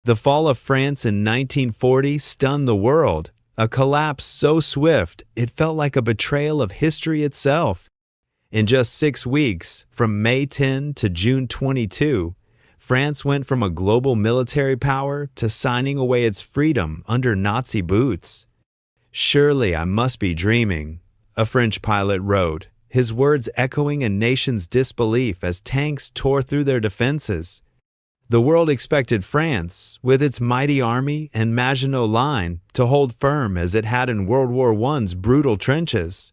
The fall of France in 1940 stunned the world, a collapse so swift it felt like a betrayal of history itself. In just 6 weeks, from May 10 to June 22, France went from a global military power to signing away its freedom under Nazi boots. "Surely I must be dreaming," a French pilot wrote, his words echoing a nation's disbelief as tanks tore through their defenses. The world expected France, with its mighty army and Maginot Line, to hold firm as it had in World War I's brutal trenches.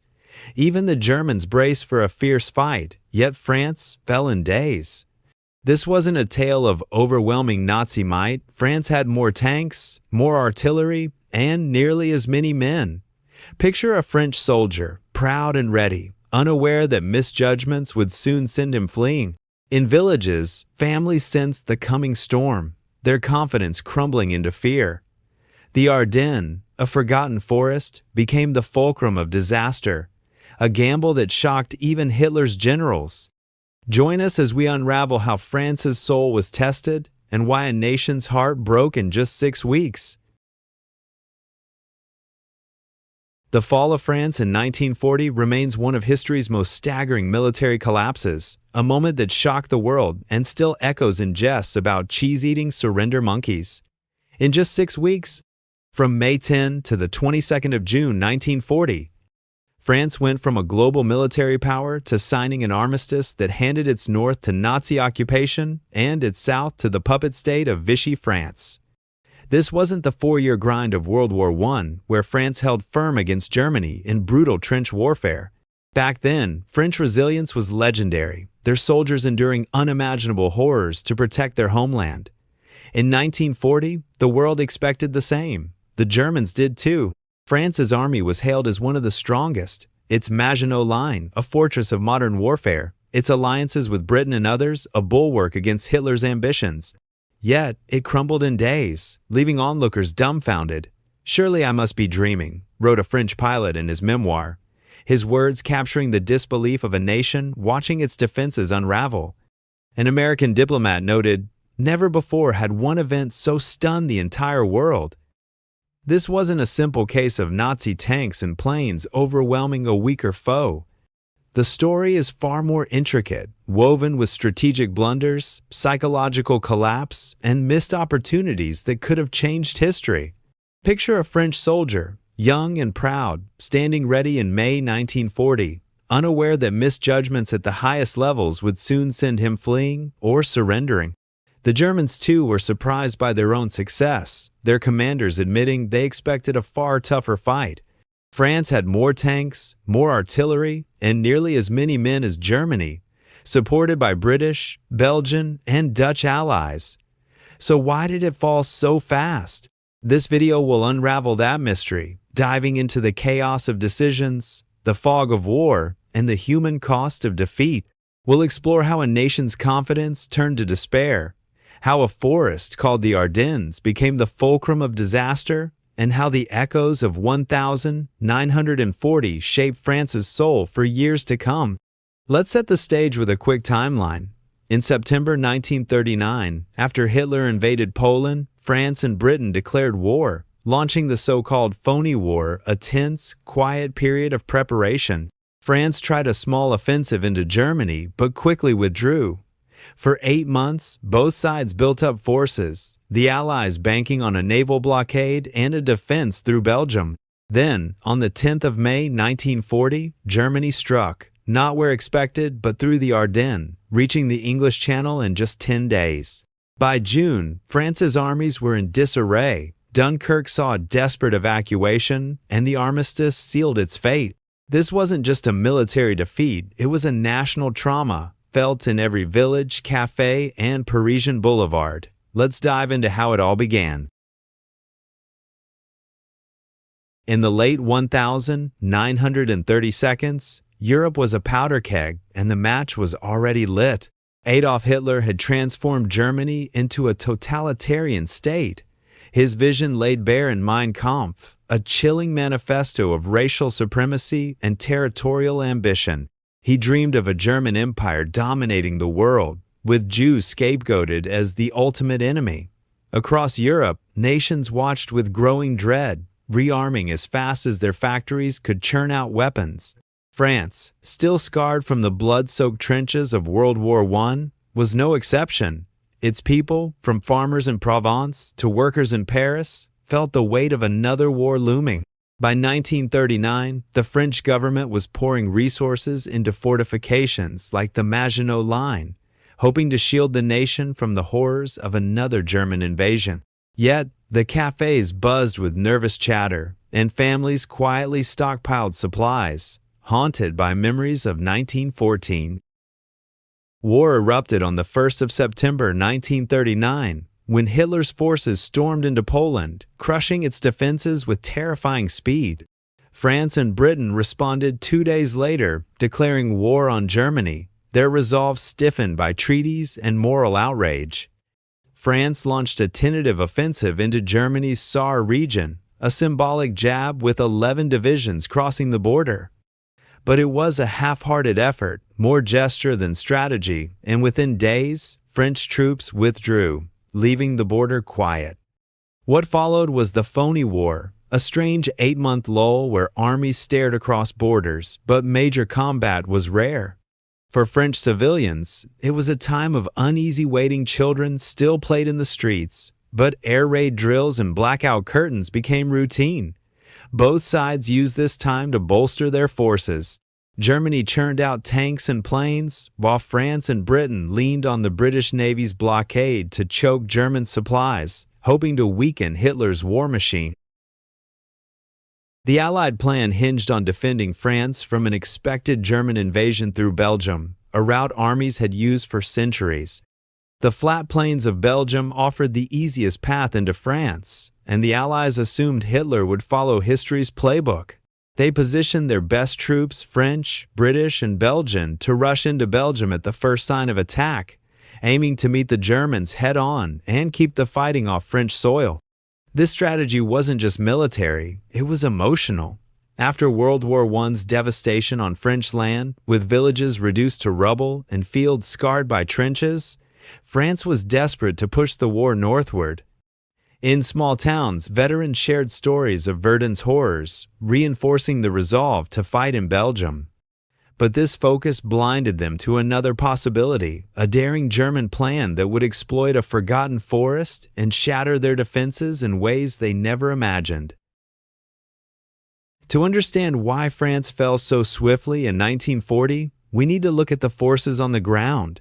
Even the Germans braced for a fierce fight, yet France fell in days. This wasn't a tale of overwhelming Nazi might. France had more tanks, more artillery, and nearly as many men. Picture a French soldier, proud and ready, unaware that misjudgments would soon send him fleeing. In villages, families sensed the coming storm, their confidence crumbling into fear. The Ardennes, a forgotten forest, became the fulcrum of disaster, a gamble that shocked even Hitler's generals. Join us as we unravel how France's soul was tested and why a nation's heart broke in just 6 weeks. The fall of France in 1940 remains one of history's most staggering military collapses, a moment that shocked the world and still echoes in jests about cheese-eating surrender monkeys. In just 6 weeks, from May 10 to the 22nd of June 1940, France went from a global military power to signing an armistice that handed its north to Nazi occupation and its south to the puppet state of Vichy France. This wasn't the 4-year grind of World War I, where France held firm against Germany in brutal trench warfare. Back then, French resilience was legendary, their soldiers enduring unimaginable horrors to protect their homeland. In 1940, the world expected the same. The Germans did too. France's army was hailed as one of the strongest. Its Maginot Line, a fortress of modern warfare, its alliances with Britain and others, a bulwark against Hitler's ambitions. Yet, it crumbled in days, leaving onlookers dumbfounded. "Surely I must be dreaming," wrote a French pilot in his memoir, his words capturing the disbelief of a nation watching its defenses unravel. An American diplomat noted, "Never before had one event so stunned the entire world." This wasn't a simple case of Nazi tanks and planes overwhelming a weaker foe. The story is far more intricate, woven with strategic blunders, psychological collapse, and missed opportunities that could have changed history. Picture a French soldier, young and proud, standing ready in May 1940, unaware that misjudgments at the highest levels would soon send him fleeing or surrendering. The Germans, too, were surprised by their own success, their commanders admitting they expected a far tougher fight. France had more tanks, more artillery, and nearly as many men as Germany, supported by British, Belgian, and Dutch allies. So why did it fall so fast? This video will unravel that mystery, diving into the chaos of decisions, the fog of war, and the human cost of defeat. We'll explore how a nation's confidence turned to despair, how a forest called the Ardennes became the fulcrum of disaster, and how the echoes of 1940 shaped France's soul for years to come. Let's set the stage with a quick timeline. In September 1939, after Hitler invaded Poland, France and Britain declared war, launching the so-called phony war, a tense, quiet period of preparation. France tried a small offensive into Germany, but quickly withdrew. For 8 months, both sides built up forces, the Allies banking on a naval blockade and a defense through Belgium. Then, on the 10th of May 1940, Germany struck, not where expected, but through the Ardennes, reaching the English Channel in just 10 days. By June, France's armies were in disarray. Dunkirk saw a desperate evacuation, and the armistice sealed its fate. This wasn't just a military defeat, it was a national trauma, felt in every village, cafe, and Parisian boulevard. Let's dive into how it all began. In the late 1930s, Europe was a powder keg, and the match was already lit. Adolf Hitler had transformed Germany into a totalitarian state. His vision laid bare in Mein Kampf, a chilling manifesto of racial supremacy and territorial ambition. He dreamed of a German empire dominating the world, with Jews scapegoated as the ultimate enemy. Across Europe, nations watched with growing dread, rearming as fast as their factories could churn out weapons. France, still scarred from the blood-soaked trenches of World War I, was no exception. Its people, from farmers in Provence to workers in Paris, felt the weight of another war looming. By 1939, the French government was pouring resources into fortifications like the Maginot Line, hoping to shield the nation from the horrors of another German invasion. Yet, the cafes buzzed with nervous chatter, and families quietly stockpiled supplies, haunted by memories of 1914. War erupted on the 1st of September 1939, when Hitler's forces stormed into Poland, crushing its defenses with terrifying speed. France and Britain responded 2 days later, declaring war on Germany, their resolve stiffened by treaties and moral outrage. France launched a tentative offensive into Germany's Saar region, a symbolic jab with 11 divisions crossing the border. But it was a half-hearted effort, more gesture than strategy, and within days, French troops withdrew, leaving the border quiet. What followed was the phony war, a strange 8-month lull where armies stared across borders, but major combat was rare. For French civilians, it was a time of uneasy waiting. Children still played in the streets, but air raid drills and blackout curtains became routine. Both sides used this time to bolster their forces. Germany churned out tanks and planes, while France and Britain leaned on the British Navy's blockade to choke German supplies, hoping to weaken Hitler's war machine. The Allied plan hinged on defending France from an expected German invasion through Belgium, a route armies had used for centuries. The flat plains of Belgium offered the easiest path into France, and the Allies assumed Hitler would follow history's playbook. They positioned their best troops, French, British, and Belgian, to rush into Belgium at the first sign of attack, aiming to meet the Germans head-on and keep the fighting off French soil. This strategy wasn't just military, it was emotional. After World War I's devastation on French land, with villages reduced to rubble and fields scarred by trenches, France was desperate to push the war northward. In small towns, veterans shared stories of Verdun's horrors, reinforcing the resolve to fight in Belgium. But this focus blinded them to another possibility, a daring German plan that would exploit a forgotten forest and shatter their defenses in ways they never imagined. To understand why France fell so swiftly in 1940, we need to look at the forces on the ground.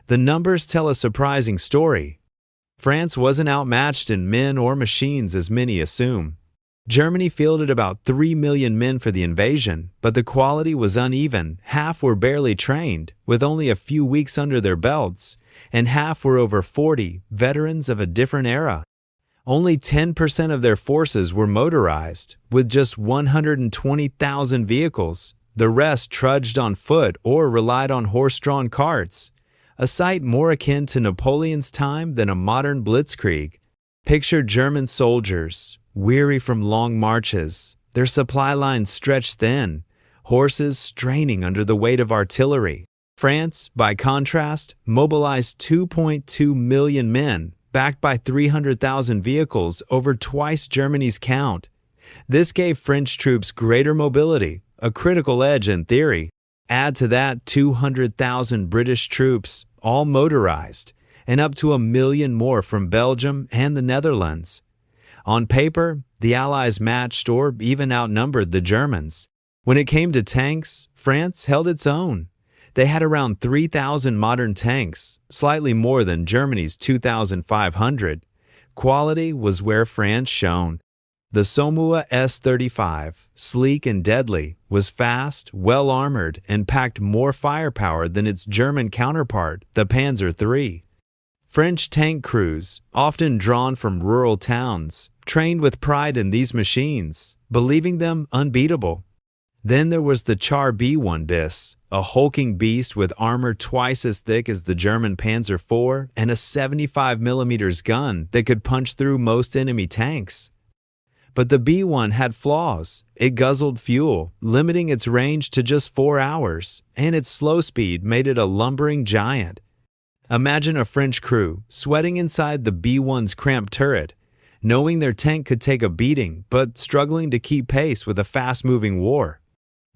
The numbers tell a surprising story. France wasn't outmatched in men or machines as many assume. Germany fielded about 3 million men for the invasion, but the quality was uneven. Half were barely trained, with only a few weeks under their belts, and half were over 40, veterans of a different era. Only 10% of their forces were motorized, with just 120,000 vehicles. The rest trudged on foot or relied on horse-drawn carts, a sight more akin to Napoleon's time than a modern blitzkrieg. Picture German soldiers, weary from long marches, their supply lines stretched thin, horses straining under the weight of artillery. France, by contrast, mobilized 2.2 million men, backed by 300,000 vehicles, over twice Germany's count. This gave French troops greater mobility, a critical edge in theory. Add to that 200,000 British troops, all motorized, and up to 1 million more from Belgium and the Netherlands. On paper, the Allies matched or even outnumbered the Germans. When it came to tanks, France held its own. They had around 3,000 modern tanks, slightly more than Germany's 2,500. Quality was where France shone. The Somua S-35, sleek and deadly, was fast, well-armored, and packed more firepower than its German counterpart, the Panzer III. French tank crews, often drawn from rural towns, trained with pride in these machines, believing them unbeatable. Then there was the Char B-1 bis, a hulking beast with armor twice as thick as the German Panzer IV and a 75mm gun that could punch through most enemy tanks. But the B-1 had flaws. It guzzled fuel, limiting its range to just 4 hours, and its slow speed made it a lumbering giant. Imagine a French crew sweating inside the B-1's cramped turret, knowing their tank could take a beating but struggling to keep pace with a fast-moving war.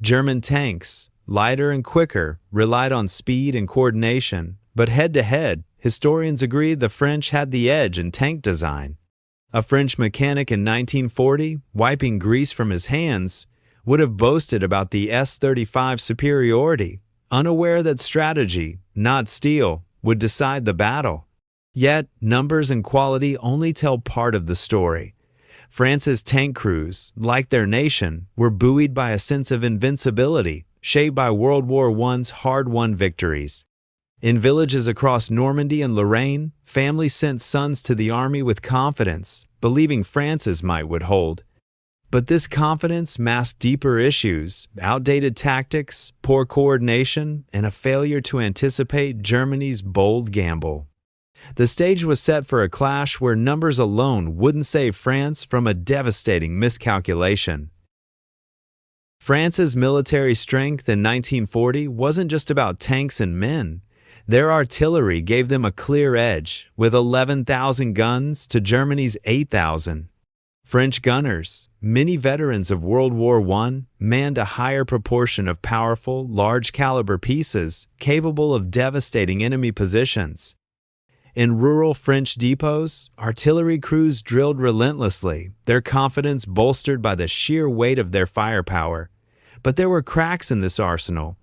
German tanks, lighter and quicker, relied on speed and coordination, but head-to-head, historians agree the French had the edge in tank design. A French mechanic in 1940, wiping grease from his hands, would have boasted about the S-35's superiority, unaware that strategy, not steel, would decide the battle. Yet, numbers and quality only tell part of the story. France's tank crews, like their nation, were buoyed by a sense of invincibility, shaped by World War I's hard-won victories. In villages across Normandy and Lorraine, families sent sons to the army with confidence, believing France's might would hold. But this confidence masked deeper issues, outdated tactics, poor coordination, and a failure to anticipate Germany's bold gamble. The stage was set for a clash where numbers alone wouldn't save France from a devastating miscalculation. France's military strength in 1940 wasn't just about tanks and men. Their artillery gave them a clear edge, with 11,000 guns to Germany's 8,000. French gunners, many veterans of World War I, manned a higher proportion of powerful, large-caliber pieces capable of devastating enemy positions. In rural French depots, artillery crews drilled relentlessly, their confidence bolstered by the sheer weight of their firepower. But there were cracks in this arsenal.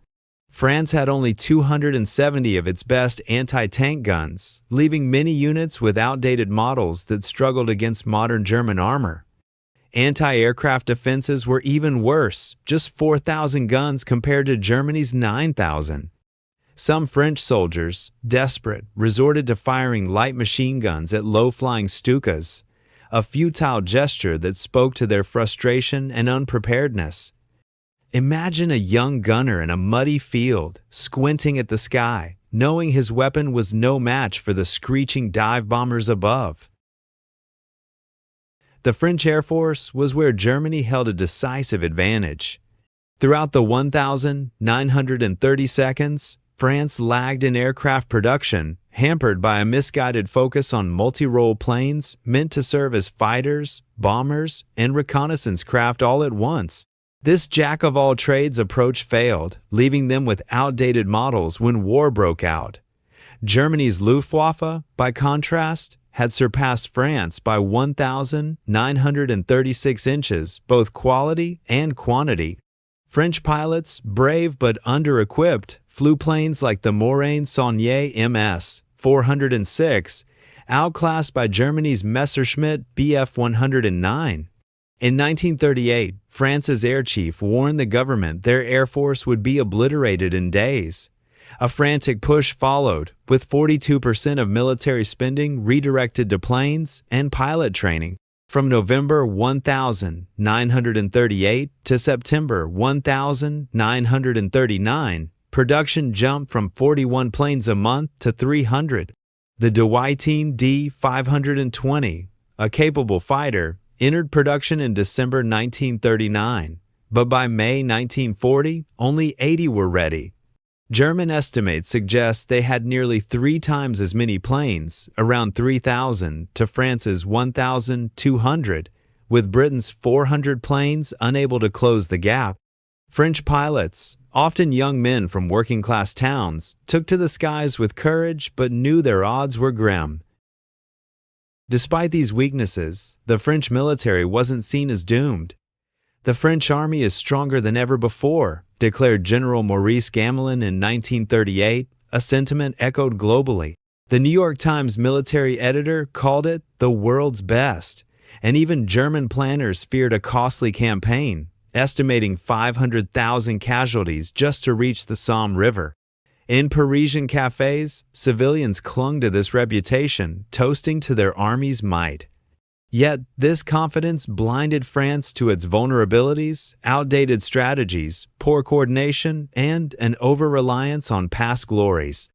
France had only 270 of its best anti-tank guns, leaving many units with outdated models that struggled against modern German armor. Anti-aircraft defenses were even worse, just 4,000 guns compared to Germany's 9,000. Some French soldiers, desperate, resorted to firing light machine guns at low-flying Stukas, a futile gesture that spoke to their frustration and unpreparedness. Imagine a young gunner in a muddy field, squinting at the sky, knowing his weapon was no match for the screeching dive bombers above. The French Air Force was where Germany held a decisive advantage. Throughout the 1,930 seconds, France lagged in aircraft production, hampered by a misguided focus on multi-role planes meant to serve as fighters, bombers, and reconnaissance craft all at once. This jack-of-all-trades approach failed, leaving them with outdated models when war broke out. Germany's Luftwaffe, by contrast, had surpassed France by 1,936 inches, both quality and quantity. French pilots, brave but under-equipped, flew planes like the Morane-Saulnier MS-406, outclassed by Germany's Messerschmitt Bf-109. In 1938, France's air chief warned the government their air force would be obliterated in days. A frantic push followed, with 42% of military spending redirected to planes and pilot training. From November 1938 to September 1939, production jumped from 41 planes a month to 300. The WWII Team D-520, a capable fighter, entered production in December 1939, but by May 1940, only 80 were ready. German estimates suggest they had nearly 3 times as many planes, around 3,000, to France's 1,200, with Britain's 400 planes unable to close the gap. French pilots, often young men from working-class towns, took to the skies with courage but knew their odds were grim. Despite these weaknesses, the French military wasn't seen as doomed. "The French army is stronger than ever before," declared General Maurice Gamelin in 1938, a sentiment echoed globally. The New York Times military editor called it the world's best, and even German planners feared a costly campaign, estimating 500,000 casualties just to reach the Somme River. In Parisian cafes, civilians clung to this reputation, toasting to their army's might. Yet, this confidence blinded France to its vulnerabilities, outdated strategies, poor coordination, and an over-reliance on past glories.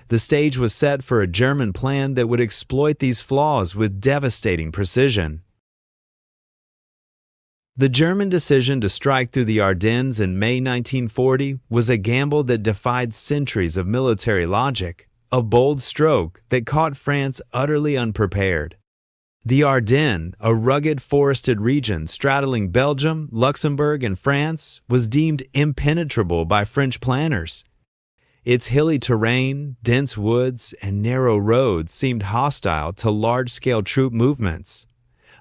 The stage was set for a German plan that would exploit these flaws with devastating precision. The German decision to strike through the Ardennes in May 1940 was a gamble that defied centuries of military logic. a bold stroke that caught France utterly unprepared. The Ardennes, a rugged forested region straddling Belgium, Luxembourg, and France, was deemed impenetrable by French planners. Its hilly terrain, dense woods, and narrow roads seemed hostile to large-scale troop movements,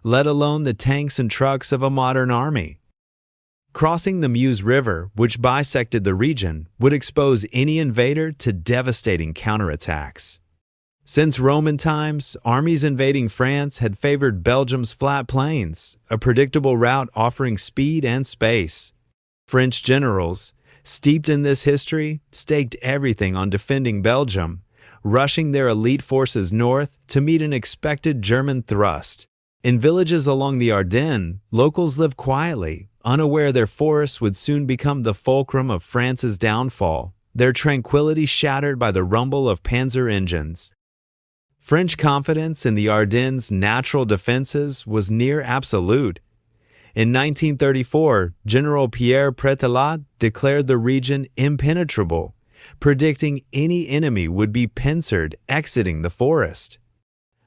let alone the tanks and trucks of a modern army. Crossing the Meuse River, which bisected the region, would expose any invader to devastating counterattacks. Since Roman times, armies invading France had favored Belgium's flat plains, a predictable route offering speed and space. French generals, steeped in this history, staked everything on defending Belgium, rushing their elite forces north to meet an expected German thrust. In villages along the Ardennes, locals lived quietly, unaware their forests would soon become the fulcrum of France's downfall, their tranquility shattered by the rumble of panzer engines. French confidence in the Ardennes' natural defenses was near absolute. In 1934, General Pierre Prételat declared the region impenetrable, predicting any enemy would be pincered exiting the forest.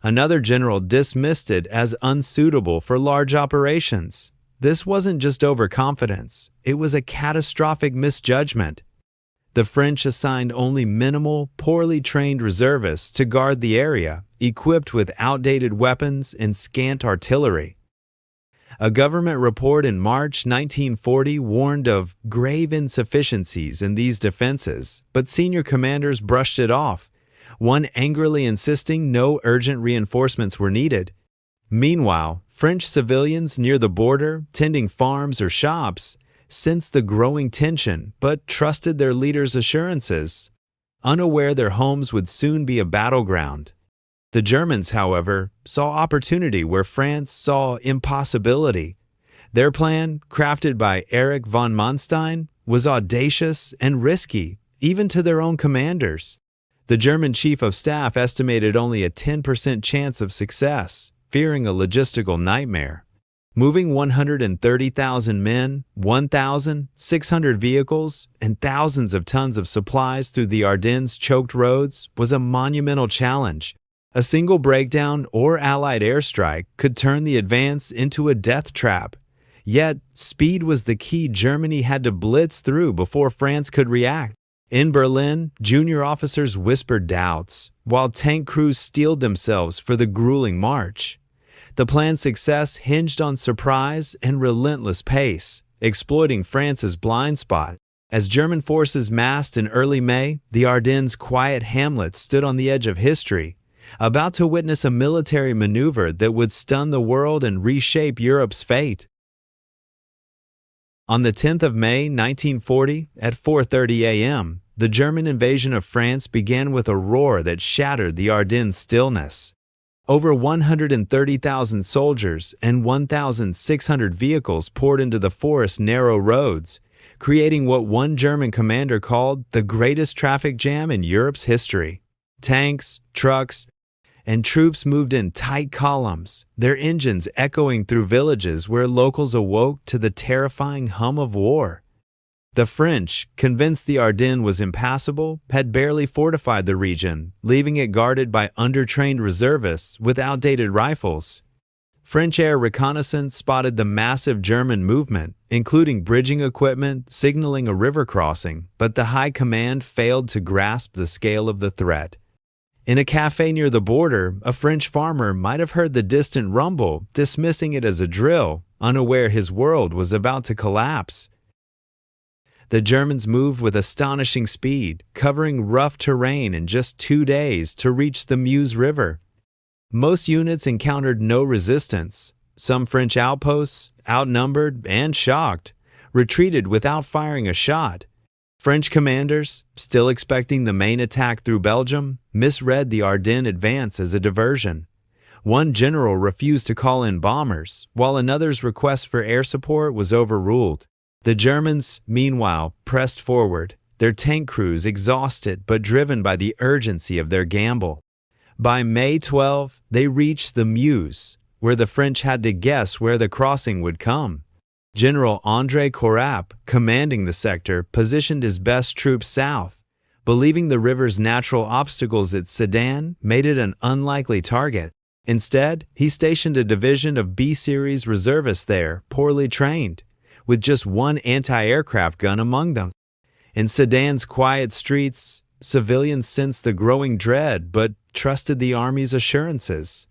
Another general dismissed it as unsuitable for large operations. This wasn't just overconfidence, it was a catastrophic misjudgment. The French assigned only minimal, poorly trained reservists to guard the area, equipped with outdated weapons and scant artillery. A government report in March 1940 warned of grave insufficiencies in these defenses, but senior commanders brushed it off, one angrily insisting no urgent reinforcements were needed. Meanwhile, French civilians near the border, tending farms or shops, sensed the growing tension but trusted their leaders' assurances, unaware their homes would soon be a battleground. The Germans, however, saw opportunity where France saw impossibility. Their plan, crafted by Erich von Manstein, was audacious and risky, even to their own commanders. The German chief of staff estimated only a 10% chance of success, fearing a logistical nightmare. Moving 130,000 men, 1,600 vehicles, and thousands of tons of supplies through the Ardennes' choked roads was a monumental challenge. A single breakdown or Allied airstrike could turn the advance into a death trap. Yet, speed was the key Germany had to blitz through before France could react. In Berlin, junior officers whispered doubts, while tank crews steeled themselves for the grueling march. The plan's success hinged on surprise and relentless pace, exploiting France's blind spot. As German forces massed in early May, the Ardennes' quiet hamlets stood on the edge of history, about to witness a military maneuver that would stun the world and reshape Europe's fate. On the 10th of May 1940, at 4:30 a.m., the German invasion of France began with a roar that shattered the Ardennes' stillness. Over 130,000 soldiers and 1,600 vehicles poured into the forest's narrow roads, creating what one German commander called the greatest traffic jam in Europe's history. Tanks, trucks, and troops moved in tight columns, their engines echoing through villages where locals awoke to the terrifying hum of war. The French, convinced the Ardennes was impassable, had barely fortified the region, leaving it guarded by undertrained reservists with outdated rifles. French air reconnaissance spotted the massive German movement, including bridging equipment signaling a river crossing, but the high command failed to grasp the scale of the threat. In a cafe near the border, a French farmer might have heard the distant rumble, dismissing it as a drill, unaware his world was about to collapse. The Germans moved with astonishing speed, covering rough terrain in just 2 days to reach the Meuse River. Most units encountered no resistance. Some French outposts, outnumbered and shocked, retreated without firing a shot. French commanders, still expecting the main attack through Belgium, misread the Ardennes advance as a diversion. One general refused to call in bombers, while another's request for air support was overruled. The Germans, meanwhile, pressed forward, their tank crews exhausted but driven by the urgency of their gamble. By May 12, they reached the Meuse, where the French had to guess where the crossing would come. General André Corap, commanding the sector, positioned his best troops south, Believing the river's natural obstacles at Sedan made it an unlikely target. Instead, he stationed a division of B-series reservists there, poorly trained, with just one anti-aircraft gun among them. In Sedan's quiet streets, civilians sensed the growing dread but trusted the army's assurances.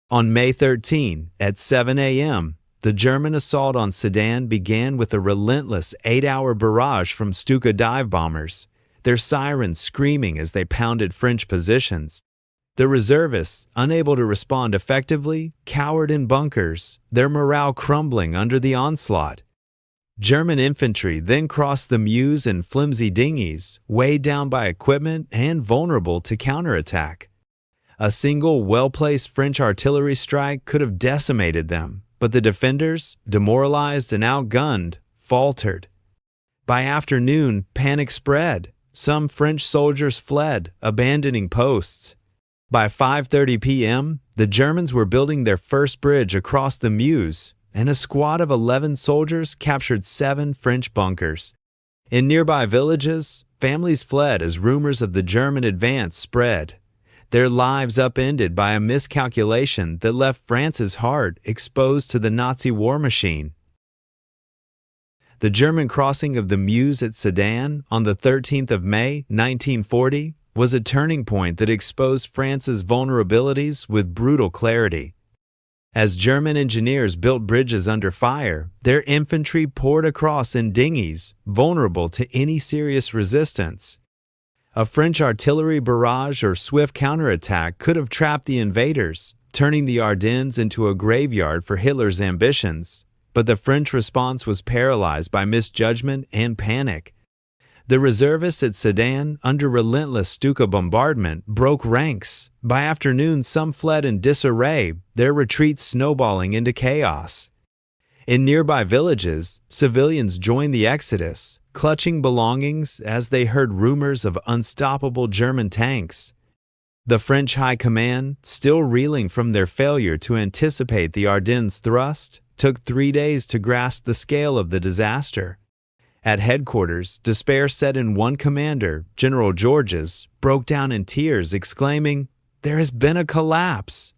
On May 13, at 7 a.m., the German assault on Sedan began with a relentless 8-hour barrage from Stuka dive bombers, their sirens screaming as they pounded French positions. The reservists, unable to respond effectively, cowered in bunkers, their morale crumbling under the onslaught. German infantry then crossed the Meuse in flimsy dinghies, weighed down by equipment and vulnerable to counterattack. A single well-placed French artillery strike could have decimated them, but the defenders, demoralized and outgunned, faltered. By afternoon, panic spread. Some French soldiers fled, abandoning posts. By 5:30 p.m., the Germans were building their first bridge across the Meuse, and a squad of 11 soldiers captured 7 French bunkers. In nearby villages, families fled as rumors of the German advance spread, their lives upended by a miscalculation that left France's heart exposed to the Nazi war machine. The German crossing of the Meuse at Sedan on the 13th of May, 1940, was a turning point that exposed France's vulnerabilities with brutal clarity. As German engineers built bridges under fire, their infantry poured across in dinghies, vulnerable to any serious resistance. A French artillery barrage or swift counterattack could have trapped the invaders, turning the Ardennes into a graveyard for Hitler's ambitions, but the French response was paralyzed by misjudgment and panic. The reservists at Sedan, under relentless Stuka bombardment, broke ranks. By afternoon, some fled in disarray, their retreat snowballing into chaos. In nearby villages, civilians joined the exodus, clutching belongings as they heard rumors of unstoppable German tanks. The French High Command, still reeling from their failure to anticipate the Ardennes thrust, took 3 days to grasp the scale of the disaster. At headquarters, despair set in one commander, General Georges, broke down in tears, exclaiming, "There has been a collapse."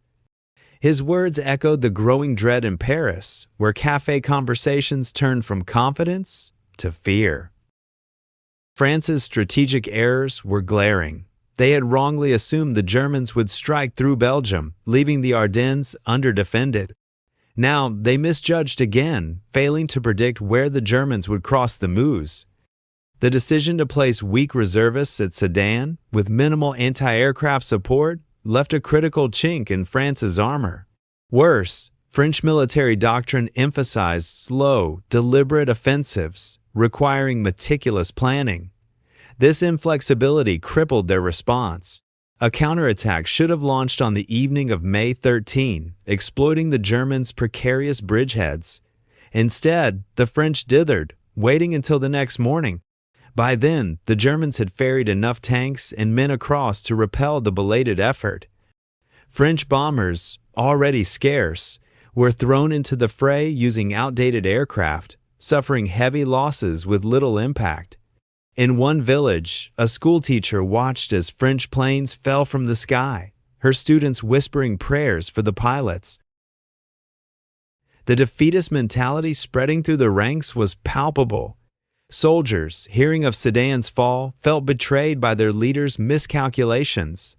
His words echoed the growing dread in Paris, where café conversations turned from confidence to fear. France's strategic errors were glaring. They had wrongly assumed the Germans would strike through Belgium, leaving the Ardennes underdefended. Now, they misjudged again, failing to predict where the Germans would cross the Meuse. The decision to place weak reservists at Sedan, with minimal anti-aircraft support, left a critical chink in France's armor. Worse, French military doctrine emphasized slow, deliberate offensives, requiring meticulous planning. This inflexibility crippled their response. A counterattack should have launched on the evening of May 13, exploiting the Germans' precarious bridgeheads. Instead, the French dithered, waiting until the next morning. By then, the Germans had ferried enough tanks and men across to repel the belated effort. French bombers, already scarce, were thrown into the fray using outdated aircraft, suffering heavy losses with little impact. In one village, a schoolteacher watched as French planes fell from the sky, her students whispering prayers for the pilots. The defeatist mentality spreading through the ranks was palpable. Soldiers, hearing of Sedan's fall, felt betrayed by their leaders' miscalculations.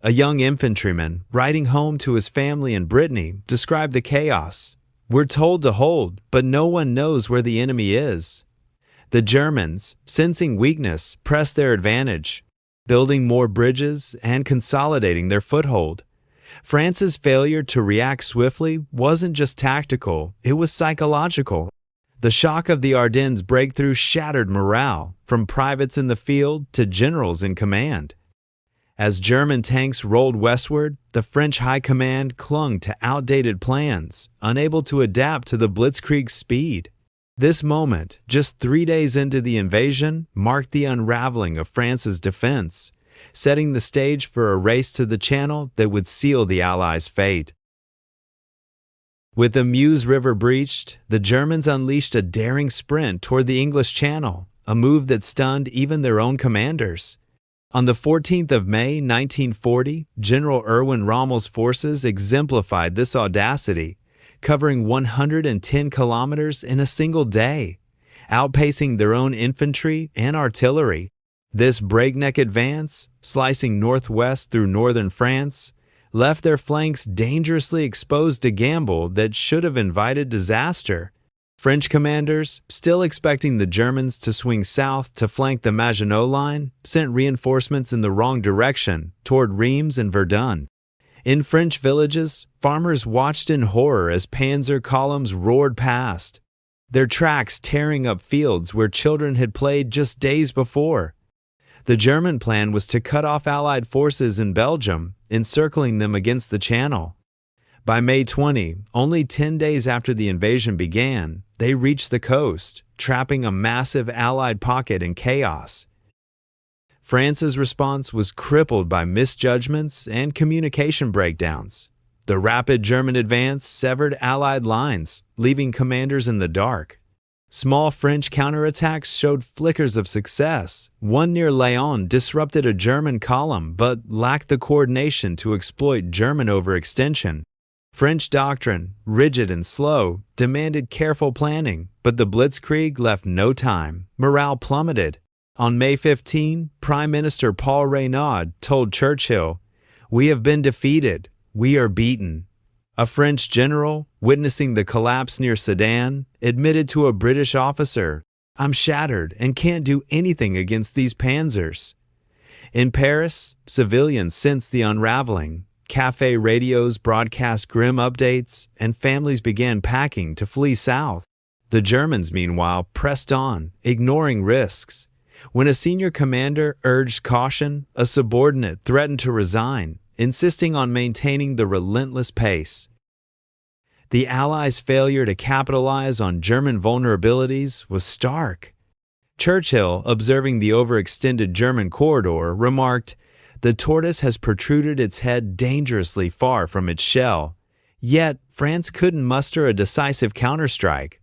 A young infantryman, writing home to his family in Brittany, described the chaos. "We're told to hold, but no one knows where the enemy is." The Germans, sensing weakness, pressed their advantage, building more bridges and consolidating their foothold. France's failure to react swiftly wasn't just tactical, it was psychological. The shock of the Ardennes breakthrough shattered morale, from privates in the field to generals in command. As German tanks rolled westward, the French High Command clung to outdated plans, unable to adapt to the blitzkrieg's speed. This moment, just 3 days into the invasion, marked the unraveling of France's defense, setting the stage for a race to the Channel that would seal the Allies' fate. With the Meuse River breached, the Germans unleashed a daring sprint toward the English Channel, a move that stunned even their own commanders. On the 14th of May 1940, General Erwin Rommel's forces exemplified this audacity, covering 110 kilometers in a single day, outpacing their own infantry and artillery. This breakneck advance, slicing northwest through northern France, left their flanks dangerously exposed to gamble that should have invited disaster. French commanders, still expecting the Germans to swing south to flank the Maginot Line, sent reinforcements in the wrong direction, toward Reims and Verdun. In French villages, farmers watched in horror as panzer columns roared past, their tracks tearing up fields where children had played just days before. The German plan was to cut off Allied forces in Belgium, encircling them against the Channel. By May 20, only 10 days after the invasion began, they reached the coast, trapping a massive Allied pocket in chaos. France's response was crippled by misjudgments and communication breakdowns. The rapid German advance severed Allied lines, leaving commanders in the dark. Small French counterattacks showed flickers of success. One near Laon disrupted a German column but lacked the coordination to exploit German overextension. French doctrine, rigid and slow, demanded careful planning, but the blitzkrieg left no time. Morale plummeted. On May 15, Prime Minister Paul Reynaud told Churchill, "We have been defeated. We are beaten." A French general, witnessing the collapse near Sedan, admitted to a British officer, "I'm shattered and can't do anything against these panzers." In Paris, civilians sensed the unraveling. Cafe radios broadcast grim updates, and families began packing to flee south. The Germans, meanwhile, pressed on, ignoring risks. When a senior commander urged caution, a subordinate threatened to resign, insisting on maintaining the relentless pace. The Allies' failure to capitalize on German vulnerabilities was stark. Churchill, observing the overextended German corridor, remarked, "The tortoise has protruded its head dangerously far from its shell." Yet, France couldn't muster a decisive counterstrike.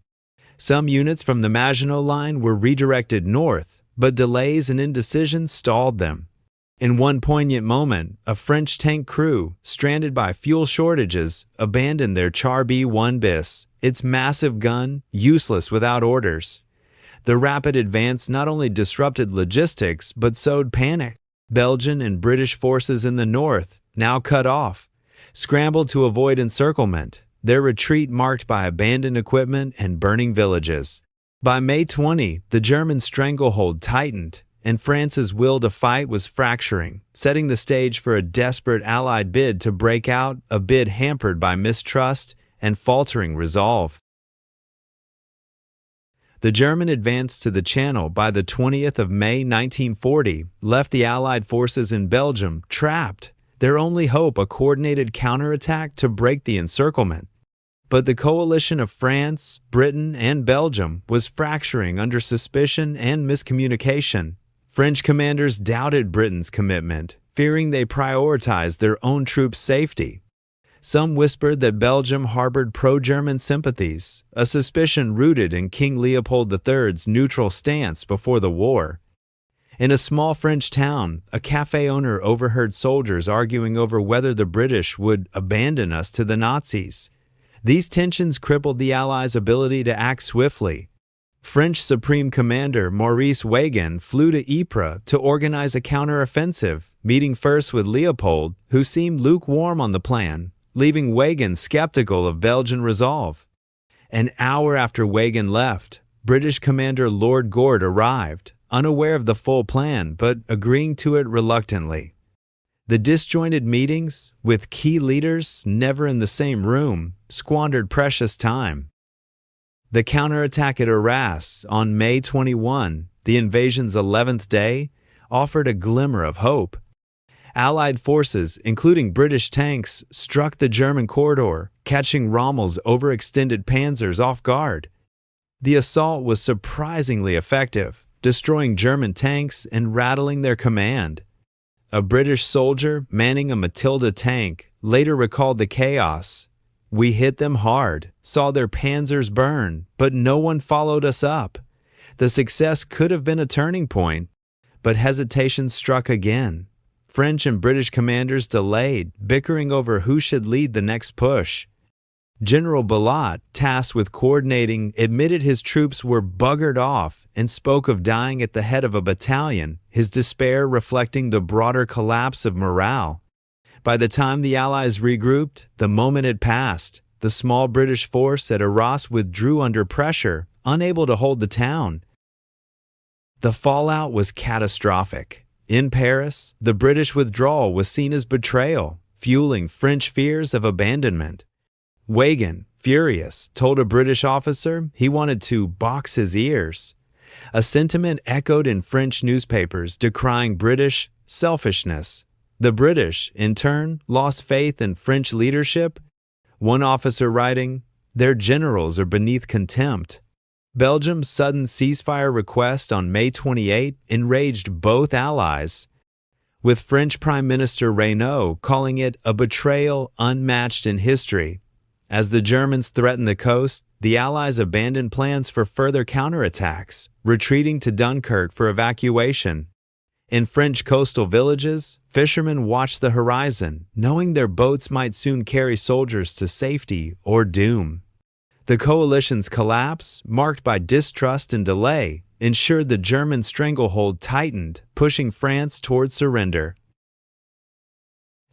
Some units from the Maginot Line were redirected north, but delays and indecision stalled them. In one poignant moment, a French tank crew, stranded by fuel shortages, abandoned their Char B-1 bis, its massive gun, useless without orders. The rapid advance not only disrupted logistics but sowed panic. Belgian and British forces in the north, now cut off, scrambled to avoid encirclement, their retreat marked by abandoned equipment and burning villages. By May 20, the German stranglehold tightened, and France's will to fight was fracturing, setting the stage for a desperate Allied bid to break out, a bid hampered by mistrust and faltering resolve. The German advance to the Channel by the 20th of May 1940 left the Allied forces in Belgium trapped, their only hope a coordinated counterattack to break the encirclement. But the coalition of France, Britain, and Belgium was fracturing under suspicion and miscommunication. French commanders doubted Britain's commitment, fearing they prioritized their own troops' safety. Some whispered that Belgium harbored pro-German sympathies, a suspicion rooted in King Leopold III's neutral stance before the war. In a small French town, a cafe owner overheard soldiers arguing over whether the British would abandon us to the Nazis. These tensions crippled the Allies' ability to act swiftly. French Supreme Commander Maurice Weygand flew to Ypres to organize a counteroffensive, meeting first with Leopold, who seemed lukewarm on the plan, leaving Weygand skeptical of Belgian resolve. An hour after Weygand left, British Commander Lord Gord arrived, unaware of the full plan but agreeing to it reluctantly. The disjointed meetings, with key leaders never in the same room, squandered precious time. The counterattack at Arras on May 21, the invasion's 11th day, offered a glimmer of hope. Allied forces, including British tanks, struck the German corridor, catching Rommel's overextended panzers off guard. The assault was surprisingly effective, destroying German tanks and rattling their command. A British soldier manning a Matilda tank later recalled the chaos. "We hit them hard, saw their panzers burn, but no one followed us up. The success could have been a turning point, but hesitation struck again. French and British commanders delayed, bickering over who should lead the next push. General Ballat, tasked with coordinating, admitted his troops were buggered off and spoke of dying at the head of a battalion, his despair reflecting the broader collapse of morale. By the time the Allies regrouped, the moment had passed. The small British force at Arras withdrew under pressure, unable to hold the town. The fallout was catastrophic. In Paris, the British withdrawal was seen as betrayal, fueling French fears of abandonment. Weygand, furious, told a British officer he wanted to box his ears. A sentiment echoed in French newspapers decrying British selfishness. The British, in turn, lost faith in French leadership. One officer writing, "Their generals are beneath contempt." Belgium's sudden ceasefire request on May 28 enraged both allies, with French Prime Minister Reynaud calling it a betrayal unmatched in history. As the Germans threatened the coast, the Allies abandoned plans for further counterattacks, retreating to Dunkirk for evacuation. In French coastal villages, fishermen watched the horizon, knowing their boats might soon carry soldiers to safety or doom. The coalition's collapse, marked by distrust and delay, ensured the German stranglehold tightened, pushing France toward surrender.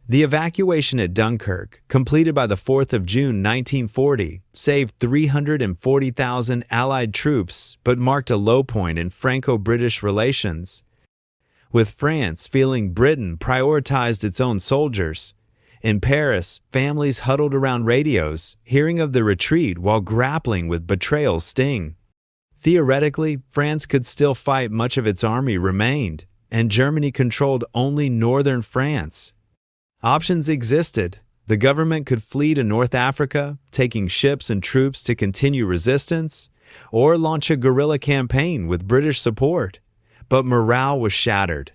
The evacuation at Dunkirk, completed by the 4th of June 1940, saved 340,000 Allied troops but marked a low point in Franco-British relations. With France feeling Britain prioritized its own soldiers, in Paris, families huddled around radios, hearing of the retreat while grappling with betrayal's sting. Theoretically, France could still fight. Much of its army remained, and Germany controlled only northern France. Options existed. The government could flee to North Africa, taking ships and troops to continue resistance, or launch a guerrilla campaign with British support. But morale was shattered.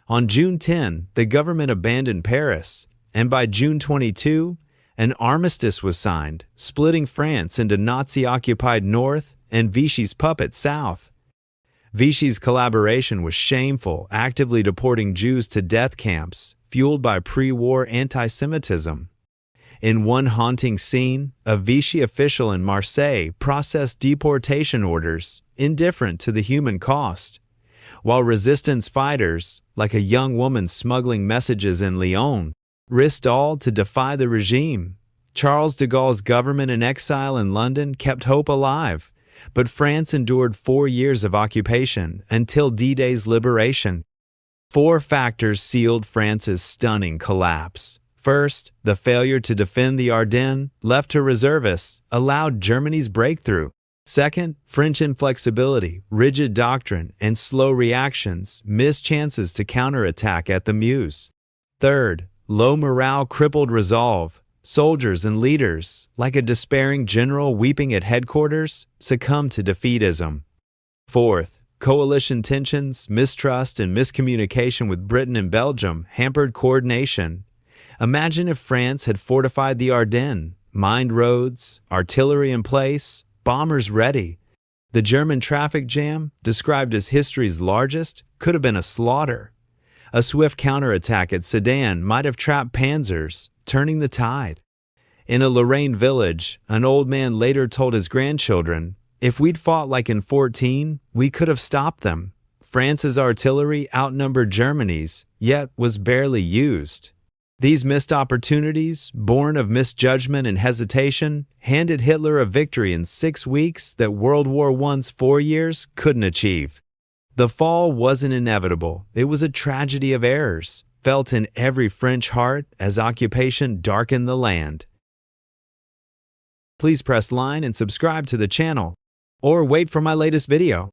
On June 10, the government abandoned Paris, and by June 22, an armistice was signed, splitting France into Nazi-occupied North and Vichy's puppet South. Vichy's collaboration was shameful, actively deporting Jews to death camps, fueled by pre-war anti-Semitism. In one haunting scene, a Vichy official in Marseille processed deportation orders, indifferent to the human cost, while resistance fighters, like a young woman smuggling messages in Lyon, risked all to defy the regime. Charles de Gaulle's government in exile in London kept hope alive, but France endured 4 years of occupation until D-Day's liberation. 4 factors sealed France's stunning collapse. First, the failure to defend the Ardennes, left to reservists, allowed Germany's breakthrough. Second, French inflexibility, rigid doctrine, and slow reactions missed chances to counterattack at the Meuse. Third, low morale crippled resolve. Soldiers and leaders, like a despairing general weeping at headquarters, succumbed to defeatism. Fourth, coalition tensions, mistrust, and miscommunication with Britain and Belgium hampered coordination. Imagine if France had fortified the Ardennes, mined roads, artillery in place, bombers ready. The German traffic jam, described as history's largest, could have been a slaughter. A swift counterattack at Sedan might have trapped panzers, turning the tide. In a Lorraine village, an old man later told his grandchildren, "If we'd fought like in 14, we could have stopped them." France's artillery outnumbered Germany's, yet was barely used. These missed opportunities, born of misjudgment and hesitation, handed Hitler a victory in 6 weeks that World War I's 4 years couldn't achieve. The fall wasn't inevitable. It was a tragedy of errors, felt in every French heart as occupation darkened the land. Please press like and subscribe to the channel, or wait for my latest video.